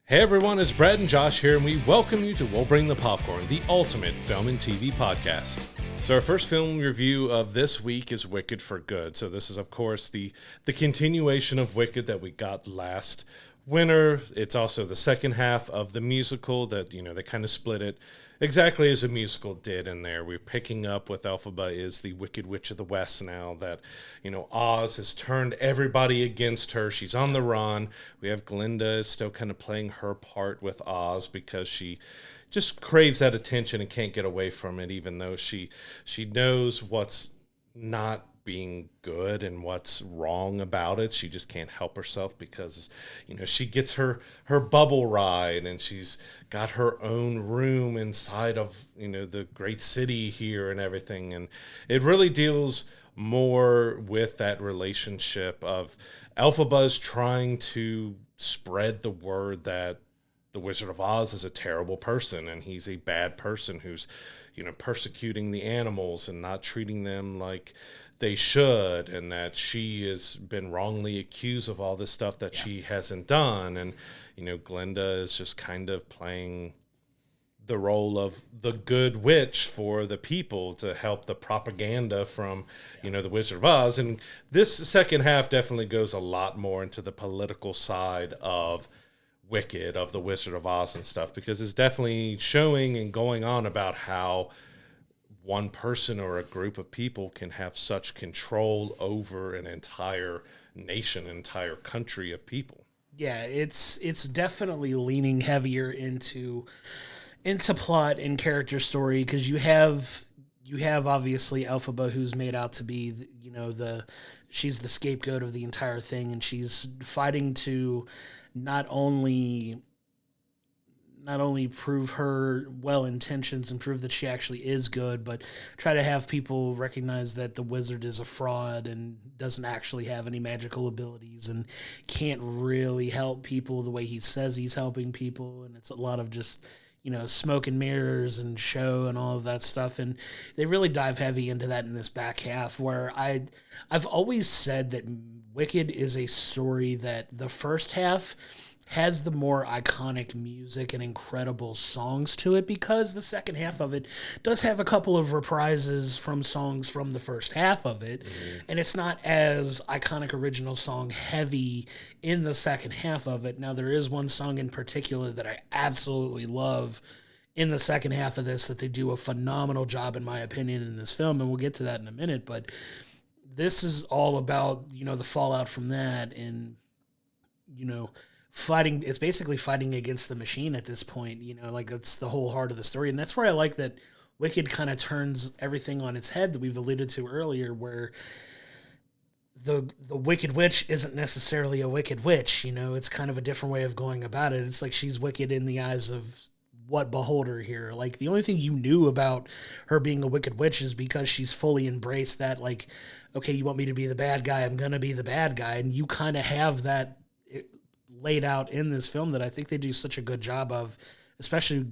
Hey everyone, it's Brad and Josh here, and we welcome you to We'll Bring the Popcorn, the ultimate film and TV podcast. So our first film review of this week is Wicked for Good. So this is, of course, the continuation of Wicked that we got last winter. It's also the second half of the musical that, they kind of split it exactly as a musical did in there. We're picking up with Elphaba is the Wicked Witch of the West now that, Oz has turned everybody against her. She's on the run. We have Glinda is still kind of playing her part with Oz because she just craves that attention and can't get away from it, even though she knows what's not being good and what's wrong about it. She just can't help herself because, she gets her bubble ride and she's got her own room inside of, the great city here and everything. And it really deals more with that relationship of Elphaba's trying to spread the word that the Wizard of Oz is a terrible person and he's a bad person who's, persecuting the animals and not treating them like they should, and that she has been wrongly accused of all this stuff that she hasn't done. And, Glinda is just kind of playing the role of the good witch for the people to help the propaganda from, the Wizard of Oz. And this second half definitely goes a lot more into the political side of Wicked, of the Wizard of Oz and stuff, because it's definitely showing and going on about how one person or a group of people can have such control over an entire nation, an entire country of people. Yeah, it's definitely leaning heavier into plot and character story, because you have obviously Elphaba, who's made out to be she's the scapegoat of the entire thing, and she's fighting to not only prove her well intentions and prove that she actually is good, but try to have people recognize that the wizard is a fraud and doesn't actually have any magical abilities and can't really help people the way he says he's helping people. And it's a lot of just, smoke and mirrors and show and all of that stuff. And they really dive heavy into that in this back half, where I've always said that Wicked is a story that the first half has the more iconic music and incredible songs to it, because the second half of it does have a couple of reprises from songs from the first half of it, and it's not as iconic original song heavy in the second half of it. Now, there is one song in particular that I absolutely love in the second half of this that they do a phenomenal job, in my opinion, in this film, and we'll get to that in a minute, but this is all about, the fallout from that and, fighting. It's basically fighting against the machine at this point, that's the whole heart of the story. And that's where I like that Wicked kind of turns everything on its head that we've alluded to earlier, where the Wicked Witch isn't necessarily a wicked witch. It's kind of a different way of going about it. It's like she's wicked in the eyes of what beholder here. Like, the only thing you knew about her being a wicked witch is because she's fully embraced that, like, okay, you want me to be the bad guy, I'm going to be the bad guy. And you kind of have that laid out in this film that I think they do such a good job of, especially,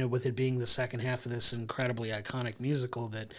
with it being the second half of this incredibly iconic musical, that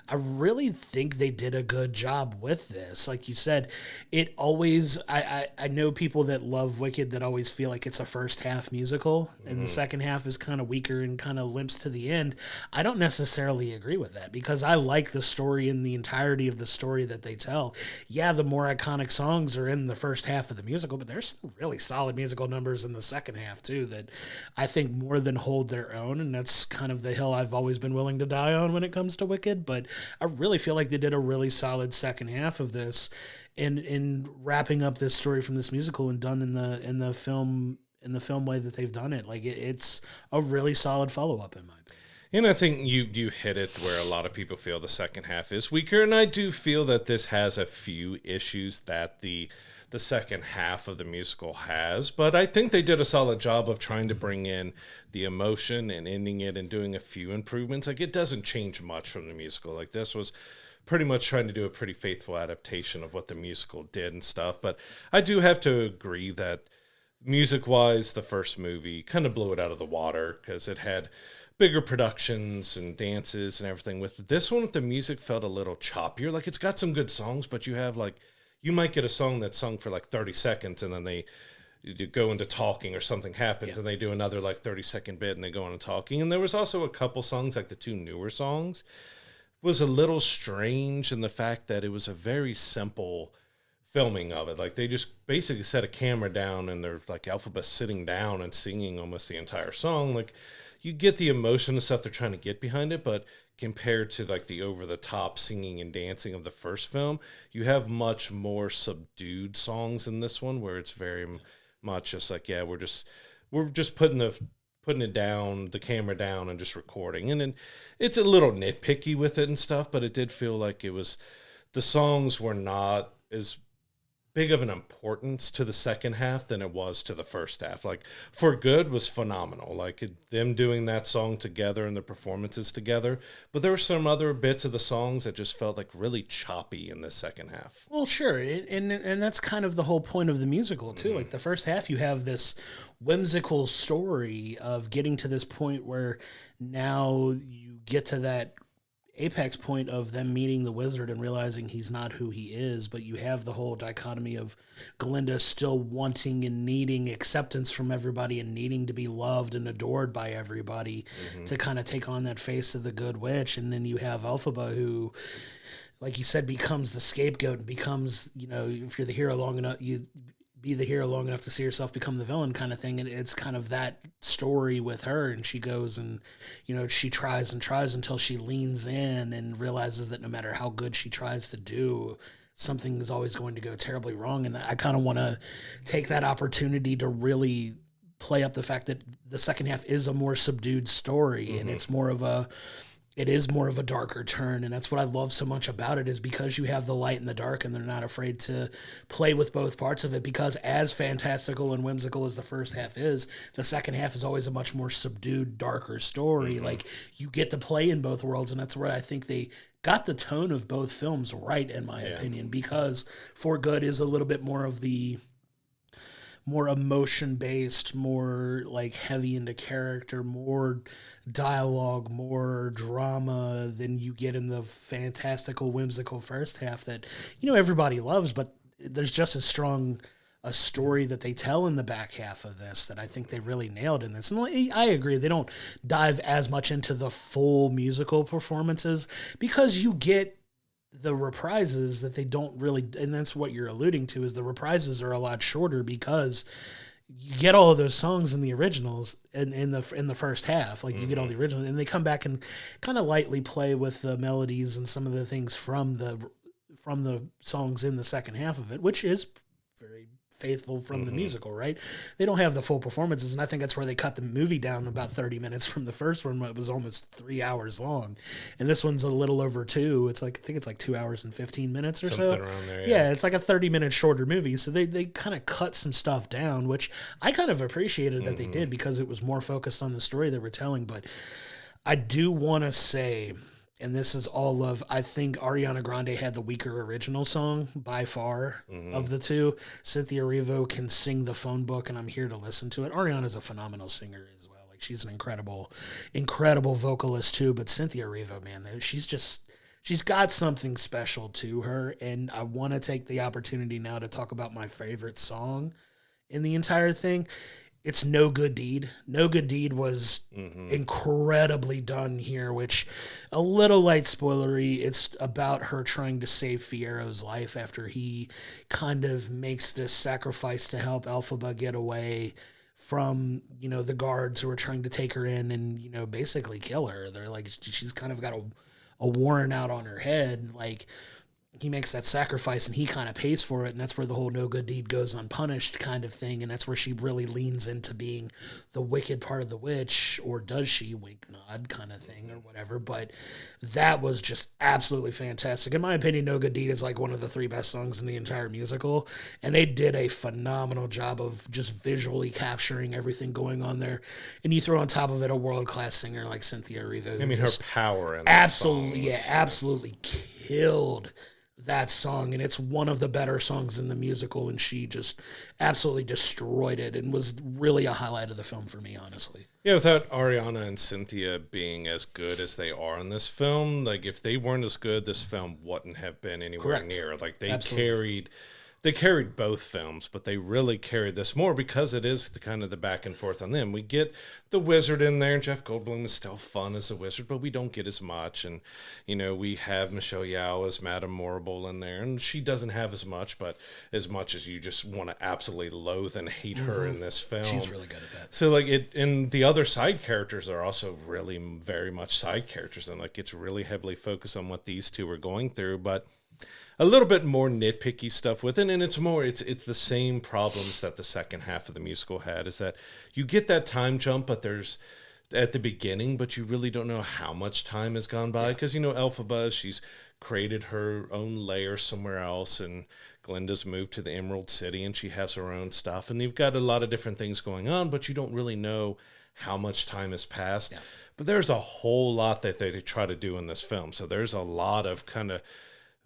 I really think they did a good job with this. Like you said, it always, I know people that love Wicked that always feel like it's a first half musical and the second half is kind of weaker and kind of limps to the end. I don't necessarily agree with that, because I like the story and the entirety of the story that they tell. Yeah, the more iconic songs are in the first half of the musical, but there's some really solid musical numbers in the second half too that I think more than hold their own, and that's kind of the hill I've always been willing to die on when it comes to Wicked. But I really feel like they did a really solid second half of this in wrapping up this story from this musical and done in the film way that they've done it. Like, it's a really solid follow-up in my opinion. And I think you hit it where a lot of people feel the second half is weaker, and I do feel that this has a few issues that the second half of the musical has, but I think they did a solid job of trying to bring in the emotion and ending it and doing a few improvements. Like, it doesn't change much from the musical. Like, this was pretty much trying to do a pretty faithful adaptation of what the musical did and stuff, but I do have to agree that music-wise, the first movie kind of blew it out of the water because it had bigger productions and dances and everything. With this one, the music felt a little choppier. Like, it's got some good songs, but you have, like, you might get a song that's sung for like 30 seconds and then they you go into talking or something happens, and they do another like 30-second bit and they go into talking. And there was also a couple songs, like the two newer songs, was a little strange in the fact that it was a very simple filming of it. Like they just basically set a camera down and they're like Alphabet sitting down and singing almost the entire song. Like you get the emotion and stuff they're trying to get behind it, but compared to like the over the top singing and dancing of the first film, you have much more subdued songs in this one, where it's very much just like, yeah, we're just putting it down, the camera down, and just recording. And then it's a little nitpicky with it and stuff, but it did feel like the songs were not as big of an importance to the second half than it was to the first half. Like For Good was phenomenal, like them doing that song together and the performances together, but there were some other bits of the songs that just felt like really choppy in the second half. Well, sure, and that's kind of the whole point of the musical too. Like the first half, you have this whimsical story of getting to this point where now you get to that apex point of them meeting the wizard and realizing he's not who he is, but you have the whole dichotomy of Glinda still wanting and needing acceptance from everybody and needing to be loved and adored by everybody to kind of take on that face of the good witch. And then you have Elphaba, who, like you said, becomes the scapegoat and becomes, if you're the hero long enough, you be the hero long enough to see yourself become the villain kind of thing. And it's kind of that story with her. And she goes and, she tries and tries until she leans in and realizes that no matter how good she tries to do, something is always going to go terribly wrong. And I kind of want to take that opportunity to really play up the fact that the second half is a more subdued story, and it's more of a darker turn. And that's what I love so much about it, is because you have the light and the dark, and they're not afraid to play with both parts of it, because as fantastical and whimsical as the first half is, the second half is always a much more subdued, darker story. Like you get to play in both worlds. And that's where I think they got the tone of both films right, in my opinion, because For Good is a little bit more of the more emotion-based, more like heavy into character, more dialogue, more drama than you get in the fantastical, whimsical first half that, everybody loves, but there's just as strong a story that they tell in the back half of this that I think they really nailed in this. And I agree, they don't dive as much into the full musical performances because you get the reprises that they don't really, and that's what you're alluding to, is the reprises are a lot shorter because you get all of those songs in the originals in the first half. Like you get all the originals, and they come back and kind of lightly play with the melodies and some of the things from the songs in the second half of it, which is very faithful from the musical, right? They don't have the full performances, and I think that's where they cut the movie down about 30 minutes from the first one. It was almost 3 hours long, and this one's a little over 2. I think it's like 2 hours and 15 minutes or something so. Around there, yeah, it's like a 30-minute shorter movie, so they kind of cut some stuff down, which I kind of appreciated that they did, because it was more focused on the story they were telling. But I do want to say, and this is all love, I think Ariana Grande had the weaker original song by far of the two. Cynthia Erivo can sing the phone book, and I'm here to listen to it. Ariana's a phenomenal singer as well. Like she's an incredible vocalist too. But Cynthia Erivo, man, she's got something special to her. And I want to take the opportunity now to talk about my favorite song in the entire thing. It's No Good Deed. No Good Deed was incredibly done here, which, a little light spoilery, it's about her trying to save Fiero's life after he kind of makes this sacrifice to help Elphaba get away from, the guards who are trying to take her in and, basically kill her. They're like, she's kind of got a warrant out on her head, like, he makes that sacrifice and he kind of pays for it, and that's where the whole no good deed goes unpunished kind of thing, and that's where she really leans into being the wicked part of the witch, or does she, wink nod kind of thing or whatever. But that was just absolutely fantastic. In my opinion, No Good Deed is like one of the 3 best songs in the entire musical, and they did a phenomenal job of just visually capturing everything going on there. And you throw on top of it a world-class singer like Cynthia Erivo. I mean, her power in that absolutely, song absolutely killed that song, and it's one of the better songs in the musical, and she just absolutely destroyed it and was really a highlight of the film for me, honestly. Yeah, without Ariana and Cynthia being as good as they are in this film, like if they weren't as good, this film wouldn't have been anywhere near. Like they carried they carried both films, but they really carried this more because it is the kind of the back and forth on them. We get the wizard in there, and Jeff Goldblum is still fun as a wizard, but we don't get as much. And, you know, we have Michelle Yeoh as Madame Morrible in there, and she doesn't have as much, but as much as you just want to absolutely loathe and hate her in this film. She's really good at that. So, like, and the other side characters are also really very much side characters, and, like, it's really heavily focused on what these two are going through, but a little bit more nitpicky stuff with it, and it's the same problems that the second half of the musical had, is that you get that time jump, but there's at the beginning, but you really don't know how much time has gone by, because, you know, Elphaba, she's created her own lair somewhere else, and Glinda's moved to the Emerald City, and she has her own stuff, and you've got a lot of different things going on, but you don't really know how much time has passed. Yeah. But there's a whole lot that they try to do in this film, so there's a lot of kind of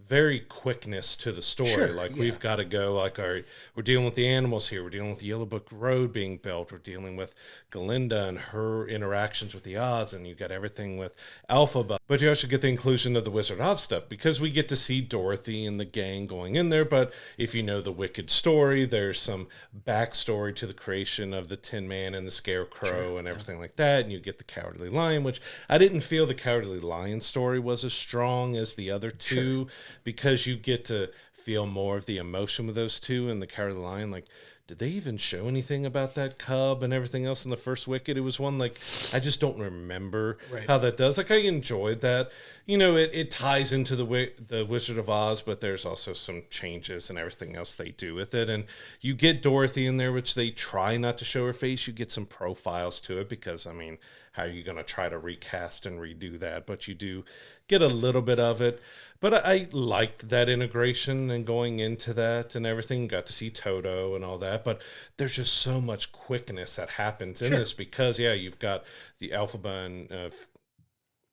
very quickness to the story. Sure, like, we've got to go, like, all right, we're dealing with the animals here. We're dealing with the Yellow Book Road being built. We're dealing with Glinda and her interactions with the Oz, and you got everything with Elphaba. But you also get the inclusion of the Wizard of Oz stuff, because we get to see Dorothy and the gang going in there. But if you know the Wicked story, there's some backstory to the creation of the Tin Man and the Scarecrow and everything like that. And you get the Cowardly Lion, which I didn't feel the Cowardly Lion story was as strong as the other two. Because you get to feel more of the emotion with those two. And the Cowardly Lion, like, did they even show anything about that cub and everything else in the first Wicked? It was one, like, I just don't remember how that does. Like, I enjoyed that. You know, it ties into the Wizard of Oz, but there's also some changes and everything else they do with it. And you get Dorothy in there, which they try not to show her face. You get some profiles to it, because, I mean, how are you going to try to recast and redo that? But you do get a little bit of it. But I liked that integration and going into that and everything. Got to see Toto and all that. But there's just so much quickness that happens in this, because, you've got the Elphaba and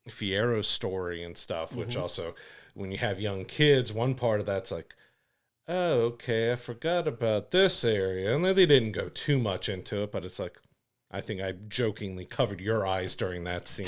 Fiero's story and stuff, which also, when you have young kids, one part of that's like, oh, okay, I forgot about this area. And they didn't go too much into it, but it's like, I think I jokingly covered your eyes during that scene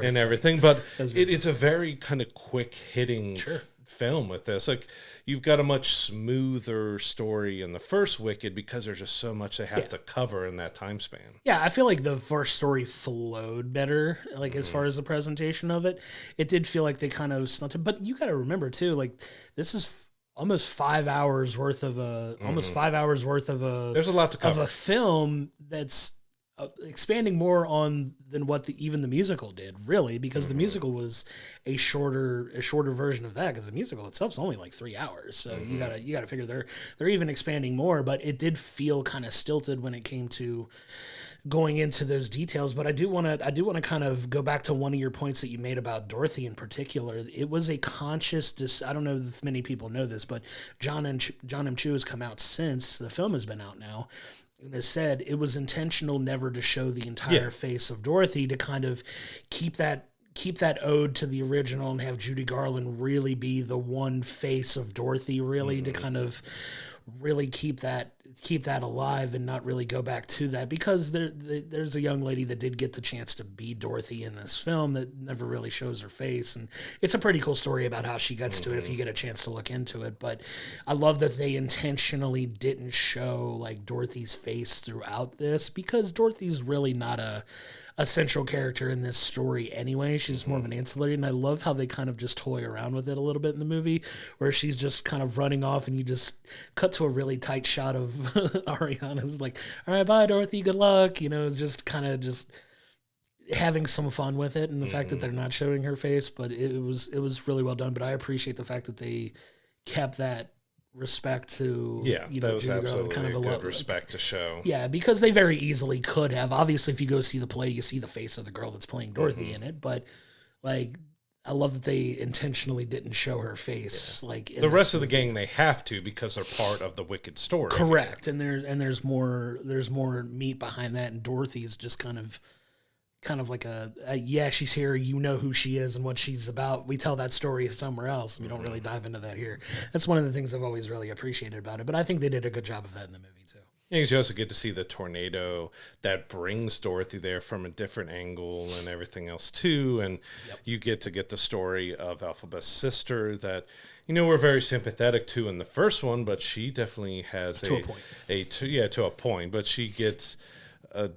and everything. But it's a very kind of quick hitting film with this. Like, you've got a much smoother story in the first Wicked, because there's just so much they have to cover in that time span. Yeah, I feel like the first story flowed better, like, as far as the presentation of it. It did feel like they kind of stunted. But you got to remember, too, like, this is almost 5 hours worth of there's a lot to cover. Of a film that's expanding more on than what even the musical did, really, because the musical was a shorter version of that, because the musical itself is only like 3 hours. So you gotta figure they're even expanding more, but it did feel kind of stilted when it came to going into those details. But I do want to kind of go back to one of your points that you made about Dorothy in particular. It was a conscious I don't know if many people know this, but John M. Chu has come out since the film has been out now, and has said it was intentional never to show the entire face of Dorothy, to kind of keep that ode to the original and have Judy Garland really be the one face of Dorothy, really, to kind of really keep that alive and not really go back to that, because there's a young lady that did get the chance to be Dorothy in this film that never really shows her face, and it's a pretty cool story about how she gets to it if you get a chance to look into it. But I love that they intentionally didn't show, like, Dorothy's face throughout this, because Dorothy's really not a central character in this story anyway. She's more of an ancillary, and I love how they kind of just toy around with it a little bit in the movie, where she's just kind of running off, and you just cut to a really tight shot of Ariana's like, all right, bye, Dorothy, good luck. You know, just kind of just having some fun with it, and the fact that they're not showing her face, but it was really well done. But I appreciate the fact that they kept that respect to that was absolutely kind of a good respect to show. Yeah, because they very easily could have. Obviously, if you go see the play, you see the face of the girl that's playing Dorothy in it. But, like, I love that they intentionally didn't show her face. Like, the rest of the gang, they have to, because they're part of the Wicked story. Correct, and there's more meat behind that, and Dorothy's just kind of like she's here, you know who she is and what she's about. We tell that story somewhere else. We don't really dive into that here. That's one of the things I've always really appreciated about it, but I think they did a good job of that in the movie too. Yeah, 'cause you also get to see the tornado that brings Dorothy there from a different angle and everything else too. And you get to get the story of Elphaba's sister that, we're very sympathetic to in the first one, but she definitely has To a point. to a point, but she gets a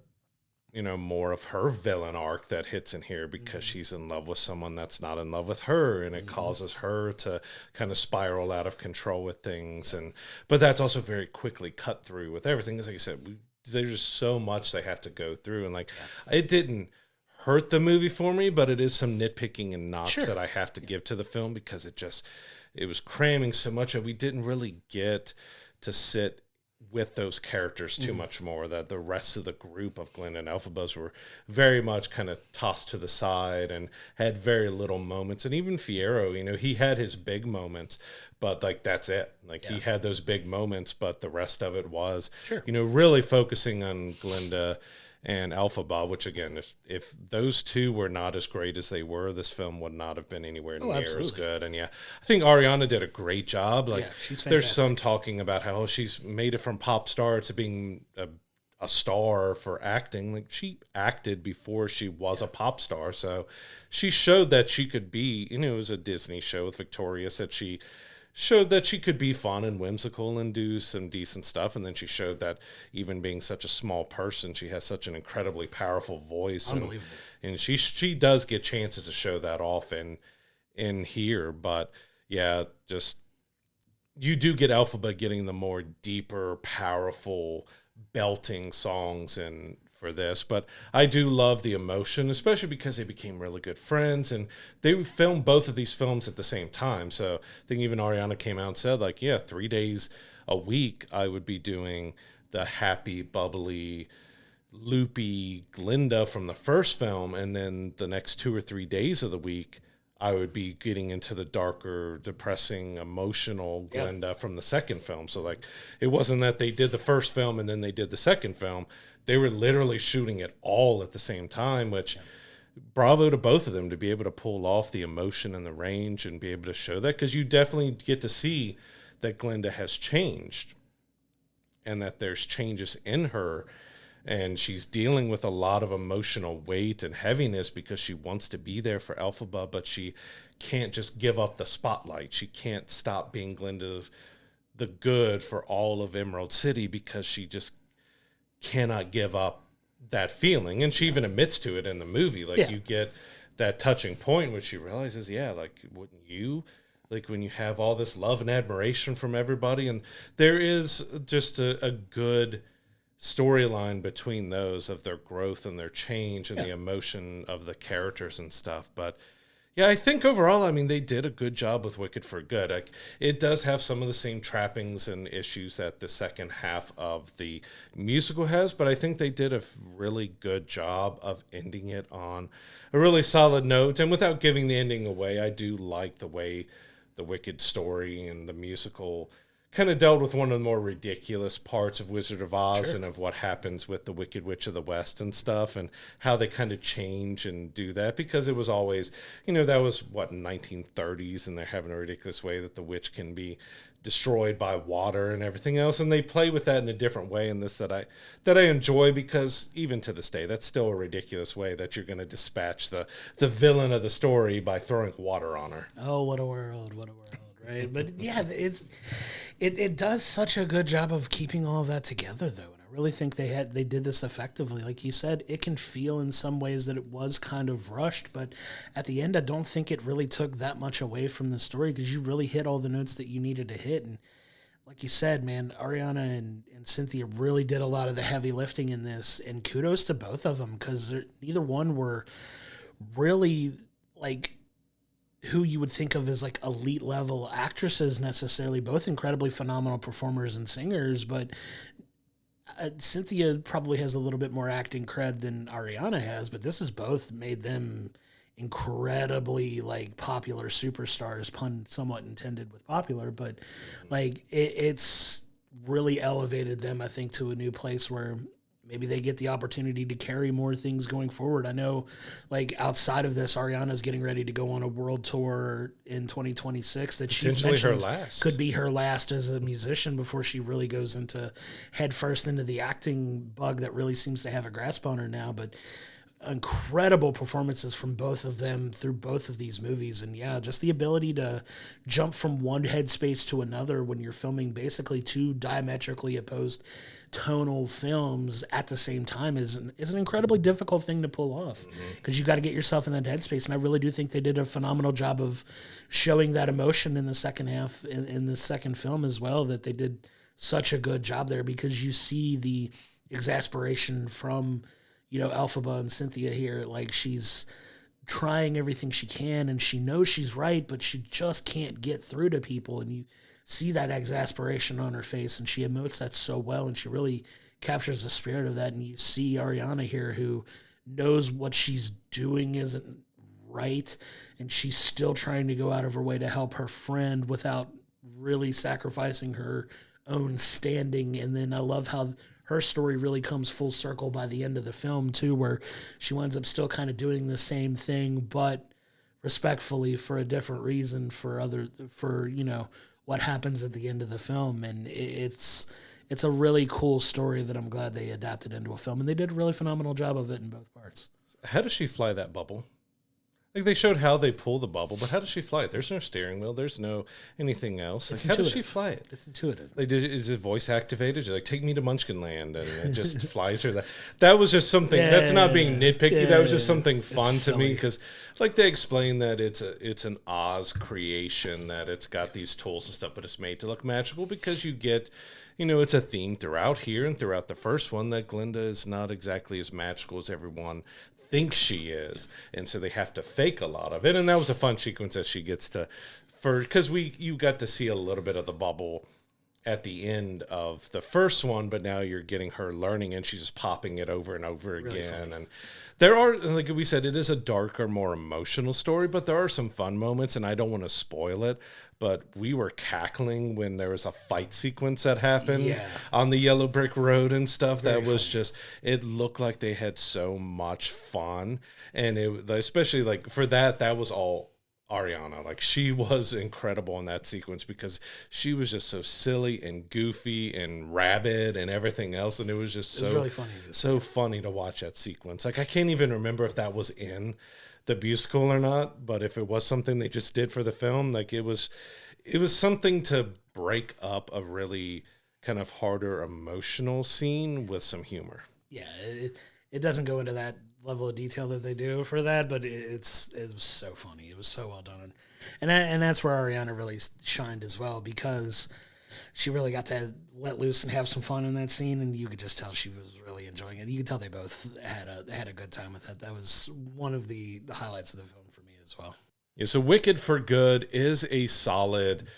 more of her villain arc that hits in here because she's in love with someone that's not in love with her, and it causes her to kind of spiral out of control with things. But that's also very quickly cut through with everything. As like I said, there's just so much they have to go through, and it didn't hurt the movie for me, but it is some nitpicking and knocks that I have to give to the film because it was cramming so much, and we didn't really get to sit with those characters too much more, that the rest of the group of Glinda and Elphabas were very much kind of tossed to the side and had very little moments. And even Fiyero, he had his big moments, but that's it. He had those big moments, but the rest of it was, really focusing on Glinda and Elphaba, which again, if those two were not as great as they were, this film would not have been anywhere near as good. And I think Ariana did a great job. She's there's some talking about how she's made it from pop star to being a star for acting. She acted before she was a pop star, so she showed that she could be. It was a Disney show with Victorious that she showed that she could be fun and whimsical and do some decent stuff. And then she showed that even being such a small person, she has such an incredibly powerful voice. Unbelievable. And she does get chances to show that off in here. But just you do get Elphaba getting the more deeper, powerful, belting songs and for this, but I do love the emotion, especially because they became really good friends, and they filmed both of these films at the same time. So I think even Ariana came out and said, 3 days a week I would be doing the happy, bubbly, loopy Glinda from the first film, and then the next 2 or 3 days of the week I would be getting into the darker, depressing, emotional Glinda from the second film. So it wasn't that they did the first film and then they did the second film. They were literally shooting it all at the same time, which bravo to both of them to be able to pull off the emotion and the range and be able to show that, because you definitely get to see that Glinda has changed and that there's changes in her, and she's dealing with a lot of emotional weight and heaviness because she wants to be there for Elphaba, but she can't just give up the spotlight. She can't stop being Glinda the good for all of Emerald City because she just cannot give up that feeling. And she even admits to it in the movie. You get that touching point where she realizes, wouldn't you? When you have all this love and admiration from everybody, and there is just a good storyline between those of their growth and their change and the emotion of the characters and stuff. But I think overall, they did a good job with Wicked for Good. It does have some of the same trappings and issues that the second half of the musical has, but I think they did a really good job of ending it on a really solid note. And without giving the ending away, I do like the way the Wicked story and the musical kind of dealt with one of the more ridiculous parts of Wizard of Oz and of what happens with the Wicked Witch of the West and stuff, and how they kind of change and do that, because it was always, that was in 1930s, and they're having a ridiculous way that the witch can be destroyed by water and everything else, and they play with that in a different way in this that I enjoy, because even to this day that's still a ridiculous way that you're going to dispatch the villain of the story by throwing water on her. Oh, what a world, right? But it does such a good job of keeping all of that together, though. And I really think they did this effectively. Like you said, it can feel in some ways that it was kind of rushed, but at the end, I don't think it really took that much away from the story, because you really hit all the notes that you needed to hit. And like you said, man, Ariana and Cynthia really did a lot of the heavy lifting in this, and kudos to both of them, because neither one were really who you would think of as elite level actresses necessarily. Both incredibly phenomenal performers and singers, but Cynthia probably has a little bit more acting cred than Ariana has, but this has both made them incredibly popular superstars, pun somewhat intended with popular, but it's really elevated them, I think, to a new place where maybe they get the opportunity to carry more things going forward. I know, like, outside of this, Ariana's getting ready to go on a world tour in 2026 that she's mentioned could be her last as a musician before she really goes into head first into the acting bug that really seems to have a grasp on her now. But incredible performances from both of them through both of these movies. And yeah, just the ability to jump from one headspace to another when you're filming basically two diametrically opposed tonal films at the same time is an incredibly difficult thing to pull off, because you got to get yourself in that headspace. And I really do think they did a phenomenal job of showing that emotion in the second half, in the second film as well, that they did such a good job there, because you see the exasperation from, you know, Elphaba and Cynthia here. Like, she's trying everything she can and she knows she's right, but she just can't get through to people. And you see that exasperation on her face, and she emotes that so well, and she really captures the spirit of that. And you see Ariana here, who knows what she's doing isn't right, and she's still trying to go out of her way to help her friend without really sacrificing her own standing. And then I love how her story really comes full circle by the end of the film too, where she winds up still kind of doing the same thing, but respectfully for a different reason, for you know, what happens at the end of the film. And it's a really cool story that I'm glad they adapted into a film, and they did a really phenomenal job of it in both parts. How does she fly that bubble? Like, they showed how they pull the bubble, but how does she fly it? There's no steering wheel. There's no anything else. Like, how does she fly it? It's intuitive. Like, is it voice activated? You're like, take me to Munchkin Land, and it just flies her. That was just something. Yeah, that's not being nitpicky. That was just something fun to me, because, like, they explain that it's an Oz creation, that it's got these tools and stuff, but it's made to look magical, because you get, you know, it's a theme throughout here and throughout the first one that Glinda is not exactly as magical as everyone thinks she is, and so they have to fake a lot of it. And that was a fun sequence that she gets to, because you got to see a little bit of the bubble at the end of the first one, but now you're getting her learning, and she's just popping it over and over again. And there are, like we said, it is a darker, more emotional story, but there are some fun moments, and I don't want to spoil it, but we were cackling when there was a fight sequence that happened on the yellow brick road and stuff. That was just, it looked like they had so much fun. And it, especially like for that was all Ariana. Like, she was incredible in that sequence, because she was just so silly and goofy and rabid and everything else. And it was just really funny. So funny to watch that sequence. Like, I can't even remember if that was in the musical or not, but if it was something they just did for the film, like, it was something to break up a really kind of harder emotional scene with some humor. Yeah, it doesn't go into that level of detail that they do for that, but it was so funny. It was so well done, and that's where Ariana really shined as well, because she really got to let loose and have some fun in that scene, and you could just tell she was really enjoying it. You could tell they both had a good time with it. That was one of the highlights of the film for me as well. Yeah, so Wicked for Good is a solid,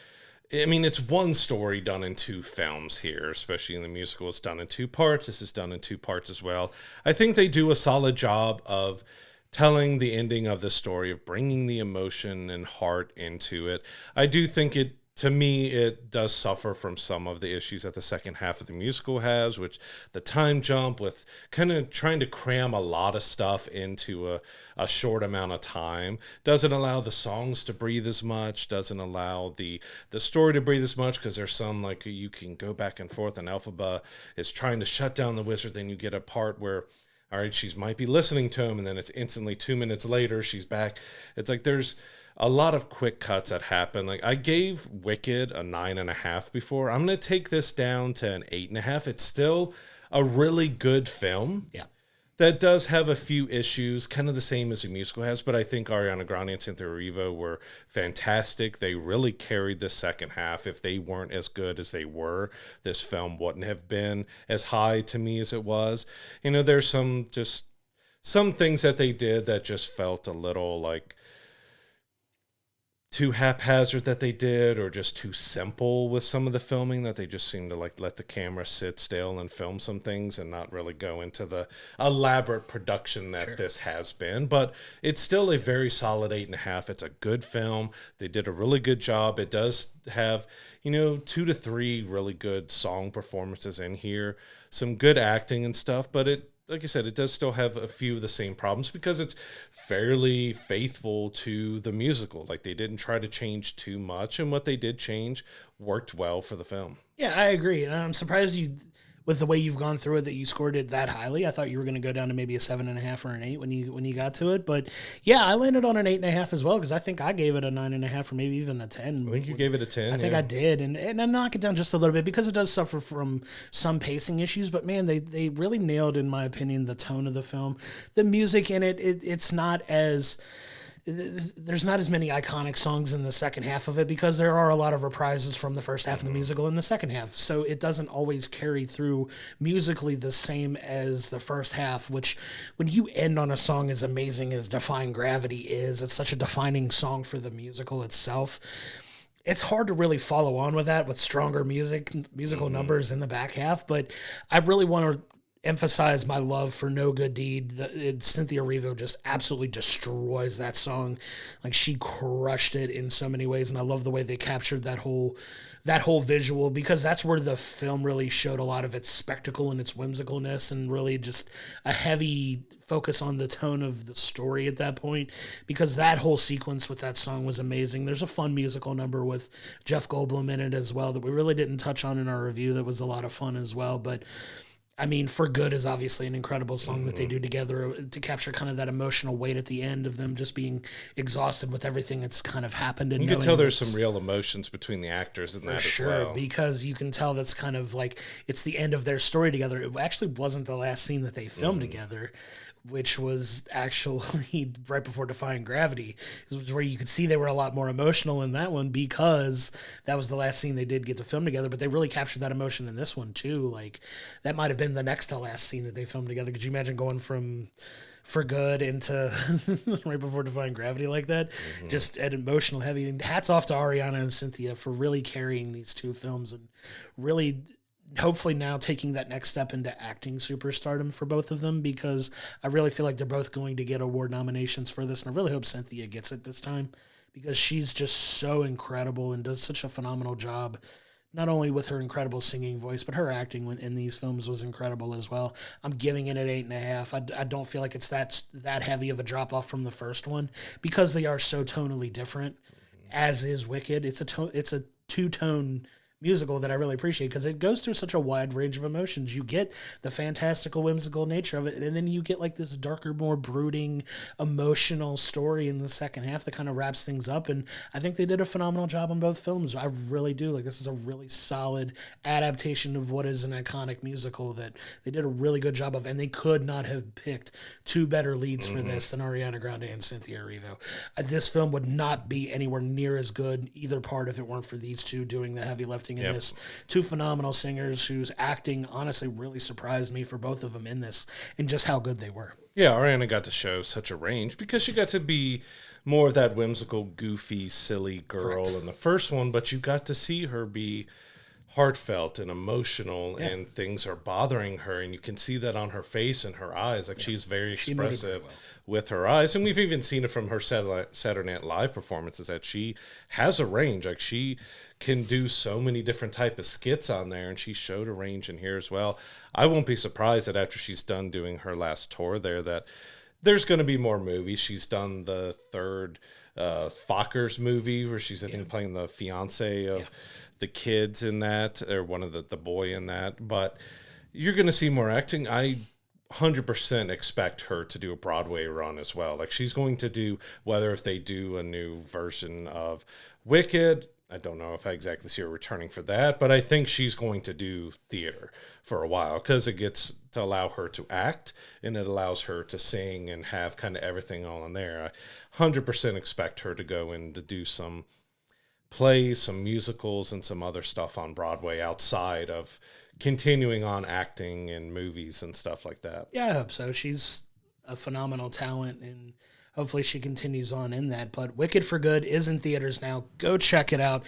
I mean, it's one story done in two films here, especially in the musical. It's done in two parts. This is done in two parts as well. I think they do a solid job of telling the ending of the story, of bringing the emotion and heart into it. I do think to me, it does suffer from some of the issues that the second half of the musical has, which the time jump with kind of trying to cram a lot of stuff into a short amount of time. Doesn't allow the songs to breathe as much, doesn't allow the story to breathe as much, because there's some, like, you can go back and forth, and Elphaba is trying to shut down the wizard. Then you get a part where, all right, she might be listening to him, and then it's instantly 2 minutes later, she's back. It's like there's a lot of quick cuts that happen. Like, I gave Wicked a 9.5 before. I'm going to take this down to an 8.5. It's still a really good film. Yeah. That does have a few issues, kind of the same as the musical has, but I think Ariana Grande and Cynthia Erivo were fantastic. They really carried the second half. If they weren't as good as they were, this film wouldn't have been as high to me as it was. You know, there's some things that they did that just felt a little like, too haphazard that they did, or just too simple with some of the filming, that they just seem to like let the camera sit still and film some things and not really go into the elaborate production that this has been. But it's still a very solid 8.5. It's a good film. They did a really good job. It does have, 2 to 3 really good song performances in here, some good acting and stuff, but like I said, it does still have a few of the same problems because it's fairly faithful to the musical. Like, they didn't try to change too much, and what they did change worked well for the film. Yeah, I agree. And I'm surprised with the way you've gone through it, that you scored it that highly. I thought you were going to go down to maybe a 7.5 or an 8 when you got to it. But yeah, I landed on an 8.5 as well, because I think I gave it a 9.5 or maybe even a 10. I think you gave it a 10. I think I did, and I knock it down just a little bit because it does suffer from some pacing issues. But man, they really nailed, in my opinion, the tone of the film, the music in it. It's not as there's not as many iconic songs in the second half of it, because there are a lot of reprises from the first half of the musical in the second half. So it doesn't always carry through musically the same as the first half, which when you end on a song as amazing as Defying Gravity is, it's such a defining song for the musical itself. It's hard to really follow on with that with stronger musical numbers in the back half, but I really want to emphasize my love for No Good Deed. Cynthia Erivo just absolutely destroys that song. Like, she crushed it in so many ways, and I love the way they captured that whole visual, because that's where the film really showed a lot of its spectacle and its whimsicalness, and really just a heavy focus on the tone of the story at that point, because that whole sequence with that song was amazing. There's a fun musical number with Jeff Goldblum in it as well that we really didn't touch on in our review. That was a lot of fun as well. But I mean, For Good is obviously an incredible song that they do together to capture kind of that emotional weight at the end of them just being exhausted with everything that's kind of happened. And you can tell there's some real emotions between the actors in that as well. Because you can tell that's kind of like, it's the end of their story together. It actually wasn't the last scene that they filmed together, which was actually right before Defying Gravity, where you could see they were a lot more emotional in that one, because that was the last scene they did get to film together. But they really captured that emotion in this one too. Like, that might have been the next to last scene that they filmed together. Could you imagine going from For Good into right before Defying Gravity like that? Just an emotional heavy. And hats off to Ariana and Cynthia for really carrying these two films, and really hopefully now taking that next step into acting superstardom for both of them, because I really feel like they're both going to get award nominations for this, and I really hope Cynthia gets it this time, because she's just so incredible and does such a phenomenal job, not only with her incredible singing voice, but her acting in these films was incredible as well. I'm giving it an 8.5. I don't feel like it's that heavy of a drop off from the first one, because they are so tonally different, as is Wicked. It's a two-tone musical that I really appreciate, because it goes through such a wide range of emotions. You get the fantastical, whimsical nature of it, and then you get like this darker, more brooding, emotional story in the second half that kind of wraps things up. And I think they did a phenomenal job on both films. I really do. Like, this is a really solid adaptation of what is an iconic musical that they did a really good job of, and they could not have picked two better leads for this than Ariana Grande and Cynthia Erivo. This film would not be anywhere near as good, either part, if it weren't for these two doing the heavy lifting in this. Two phenomenal singers whose acting honestly really surprised me for both of them in this, and just how good they were. Yeah, Ariana got to show such a range, because she got to be more of that whimsical, goofy, silly girl in the first one, but you got to see her be heartfelt and emotional, and things are bothering her, and you can see that on her face and her eyes. Like, she's very expressive with her eyes, and we've even seen it from her Saturday Night Live performances, that she has a range. Like, she can do so many different type of skits on there, and she showed a range in here as well. I won't be surprised that after she's done doing her last tour there, that there's going to be more movies. She's done the third Fockers movie, where she's, I think, playing the fiance of the kids in that, or one of the boy in that. But you're going to see more acting. I 100% expect her to do a Broadway run as well. Like, she's going to do, whether if they do a new version of Wicked, I don't know if I exactly see her returning for that, but I think she's going to do theater for a while, because it gets to allow her to act, and it allows her to sing and have kind of everything all in there. I 100% expect her to go in to do some plays, some musicals, and some other stuff on Broadway outside of continuing on acting in movies and stuff like that. Yeah, I hope so. She's a phenomenal talent, and hopefully she continues on in that. But Wicked for Good is in theaters now. Go check it out.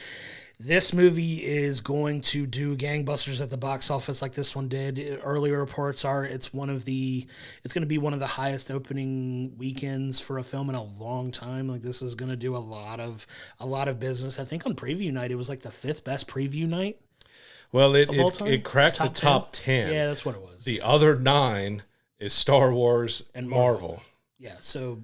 This movie is going to do gangbusters at the box office like this one did. Earlier reports are it's going to be one of the highest opening weekends for a film in a long time. Like this is going to do a lot of business. I think on preview night it was like the 5th best preview night. Well, it cracked the top 10. Yeah, that's what it was. The other 9 is Star Wars and Marvel. Yeah, so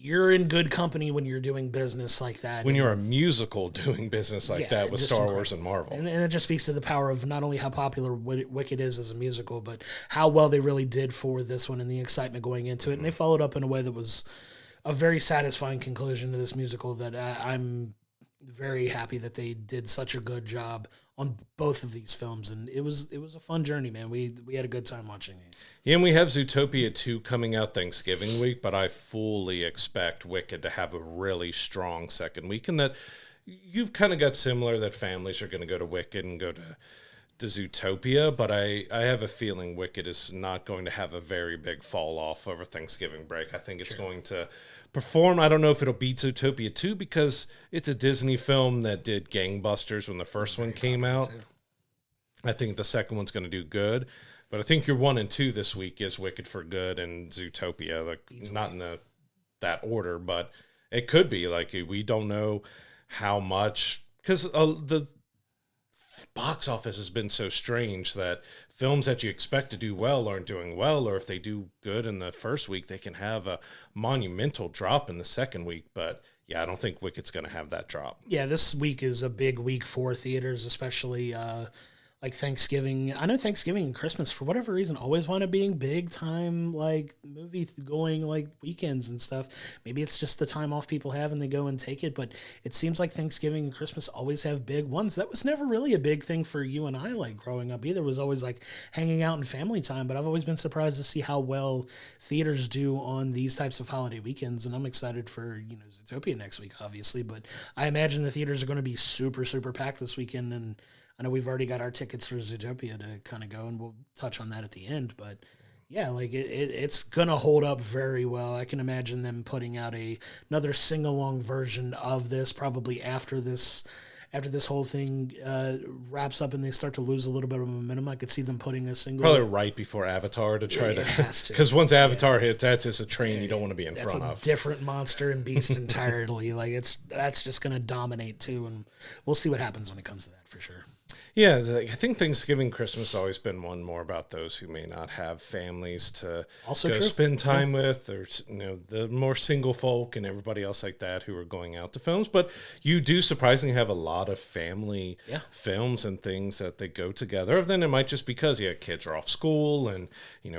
you're in good company when you're doing business like that. When you're a musical doing business like that with Star Wars and Marvel. And it just speaks to the power of not only how popular Wicked is as a musical, but how well they really did for this one and the excitement going into it. And they followed up in a way that was a very satisfying conclusion to this musical that I'm very happy that they did such a good job on both of these films, and it was a fun journey, man. We had a good time watching these. Yeah, and we have Zootopia 2 coming out Thanksgiving week, but I fully expect Wicked to have a really strong second week, and that you've kind of got similar that families are going to go to Wicked and go to Zootopia, but I have a feeling Wicked is not going to have a very big fall off over Thanksgiving break. I think it's going to perform. I don't know if it'll beat Zootopia 2 because it's a Disney film that did gangbusters when the first one came out. I think the second one's going to do good, but I think your 1 and 2 this week is Wicked for Good and Zootopia. Like not in that order, but it could be. Like we don't know how much because the box office has been so strange that films that you expect to do well aren't doing well, or if they do good in the first week, they can have a monumental drop in the second week. But yeah, I don't think Wicked's going to have that drop. Yeah, this week is a big week for theaters, especially like Thanksgiving. I know Thanksgiving and Christmas, for whatever reason, always wind up being big time, like movie going like weekends and stuff. Maybe it's just the time off people have and they go and take it, but it seems like Thanksgiving and Christmas always have big ones. That was never really a big thing for you and I, like growing up either. It was always like hanging out and family time, but I've always been surprised to see how well theaters do on these types of holiday weekends, and I'm excited for, Zootopia next week, obviously, but I imagine the theaters are going to be super, super packed this weekend, and I know we've already got our tickets for Zootopia to kind of go, and we'll touch on that at the end. But yeah, like it's gonna hold up very well. I can imagine them putting out another sing-along version of this probably after this whole thing wraps up and they start to lose a little bit of momentum. I could see them putting a single probably right before Avatar to try to, because once Avatar hits, that's just a train you don't want to be in front of. Different monster and beast entirely. Like that's just gonna dominate too, and we'll see what happens when it comes to that for sure. Yeah, I think Thanksgiving, Christmas has always been one more about those who may not have families to spend time with, or the more single folk and everybody else like that who are going out to films. But you do surprisingly have a lot of family films and things that they go together. Then it might just because kids are off school and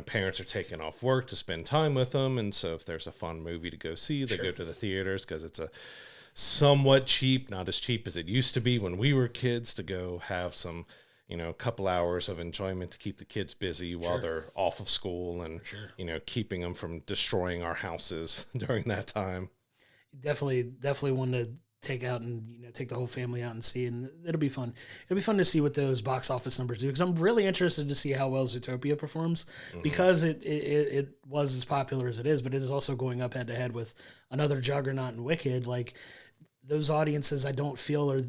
parents are taking off work to spend time with them, and so if there's a fun movie to go see, they go to the theaters because it's a somewhat cheap, not as cheap as it used to be when we were kids, to go have some, couple hours of enjoyment to keep the kids busy while they're off of school and, keeping them from destroying our houses during that time. Definitely one to take out and take the whole family out and see, and it'll be fun. It'll be fun to see what those box office numbers do, because I'm really interested to see how well Zootopia performs, because it was as popular as it is, but it is also going up head to head with another juggernaut in Wicked. Like those audiences, I don't feel are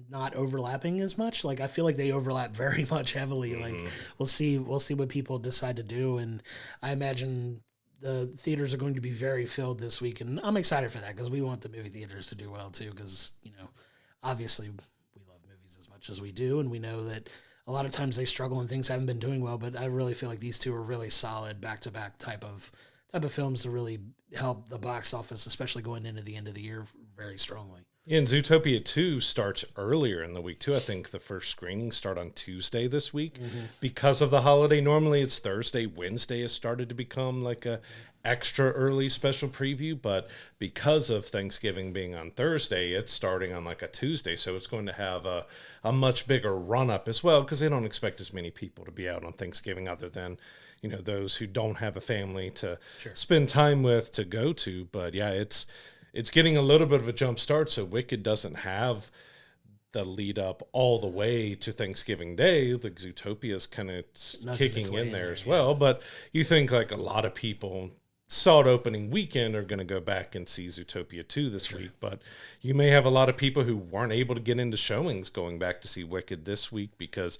not overlapping as much. Like I feel like they overlap very much heavily. Like we'll see what people decide to do, and I imagine the theaters are going to be very filled this week, and I'm excited for that because we want the movie theaters to do well too, because obviously we love movies as much as we do, and we know that a lot of times they struggle and things haven't been doing well, but I really feel like these two are really solid back-to-back type of films to really help the box office, especially going into the end of the year, very strongly. Yeah, and Zootopia 2 starts earlier in the week, too. I think the first screenings start on Tuesday this week because of the holiday. Normally it's Thursday. Wednesday has started to become like a extra early special preview, but because of Thanksgiving being on Thursday, it's starting on like a Tuesday, so it's going to have a much bigger run-up as well, because they don't expect as many people to be out on Thanksgiving other than those who don't have a family to spend time with to go to. But yeah, it's getting a little bit of a jump start, so Wicked doesn't have the lead up all the way to Thanksgiving Day. The Zootopia is kind of kicking in there as well. But you think like a lot of people saw it opening weekend are going to go back and see Zootopia 2 this week, but you may have a lot of people who weren't able to get into showings going back to see Wicked this week because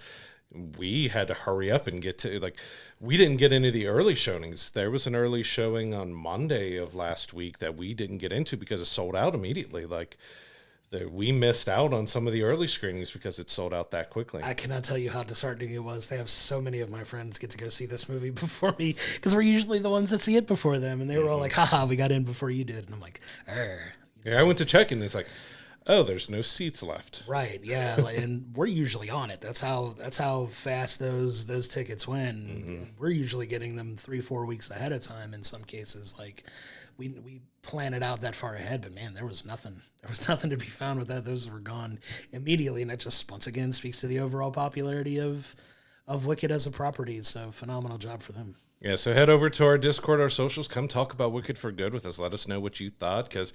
we had to hurry up and get to, like, we didn't get into the early showings. There was an early showing on Monday of last week that we didn't get into because it sold out immediately. Like, we missed out on some of the early screenings because it sold out that quickly. I cannot tell you how disheartening it was to have so many of my friends get to go see this movie before me, because we're usually the ones that see it before them, and they were all like, haha, we got in before you did. And I'm like, Yeah, I went to check and it's like, oh, there's no seats left. Right, yeah, and we're usually on it. That's how fast those tickets win. We're usually getting them 3-4 weeks ahead of time in some cases. Like, we plan it out that far ahead, but man, there was nothing to be found with that. Those were gone immediately, and that just once again speaks to the overall popularity of Wicked as a property. So phenomenal job for them. Yeah, so head over to our Discord, our socials. Come talk about Wicked for Good with us. Let us know what you thought, because,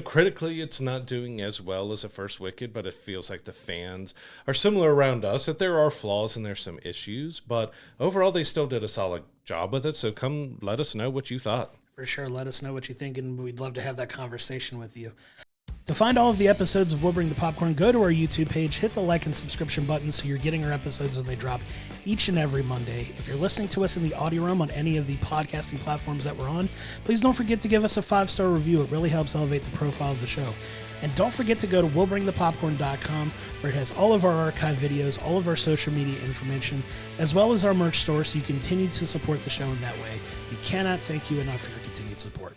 critically it's not doing as well as the first Wicked, but it feels like the fans are similar around us, that there are flaws and there's some issues, but overall they still did a solid job with it. So come let us know what you thought. For sure, let us know what you think, and we'd love to have that conversation with you. To find all of the episodes of We'll Bring the Popcorn, go to our YouTube page, hit the like and subscription button so you're getting our episodes when they drop each and every Monday. If you're listening to us in the audio room on any of the podcasting platforms that we're on, please don't forget to give us a 5-star review. It really helps elevate the profile of the show. And don't forget to go to willbringthepopcorn.com, where it has all of our archive videos, all of our social media information, as well as our merch store, so you continue to support the show in that way. We cannot thank you enough for your continued support.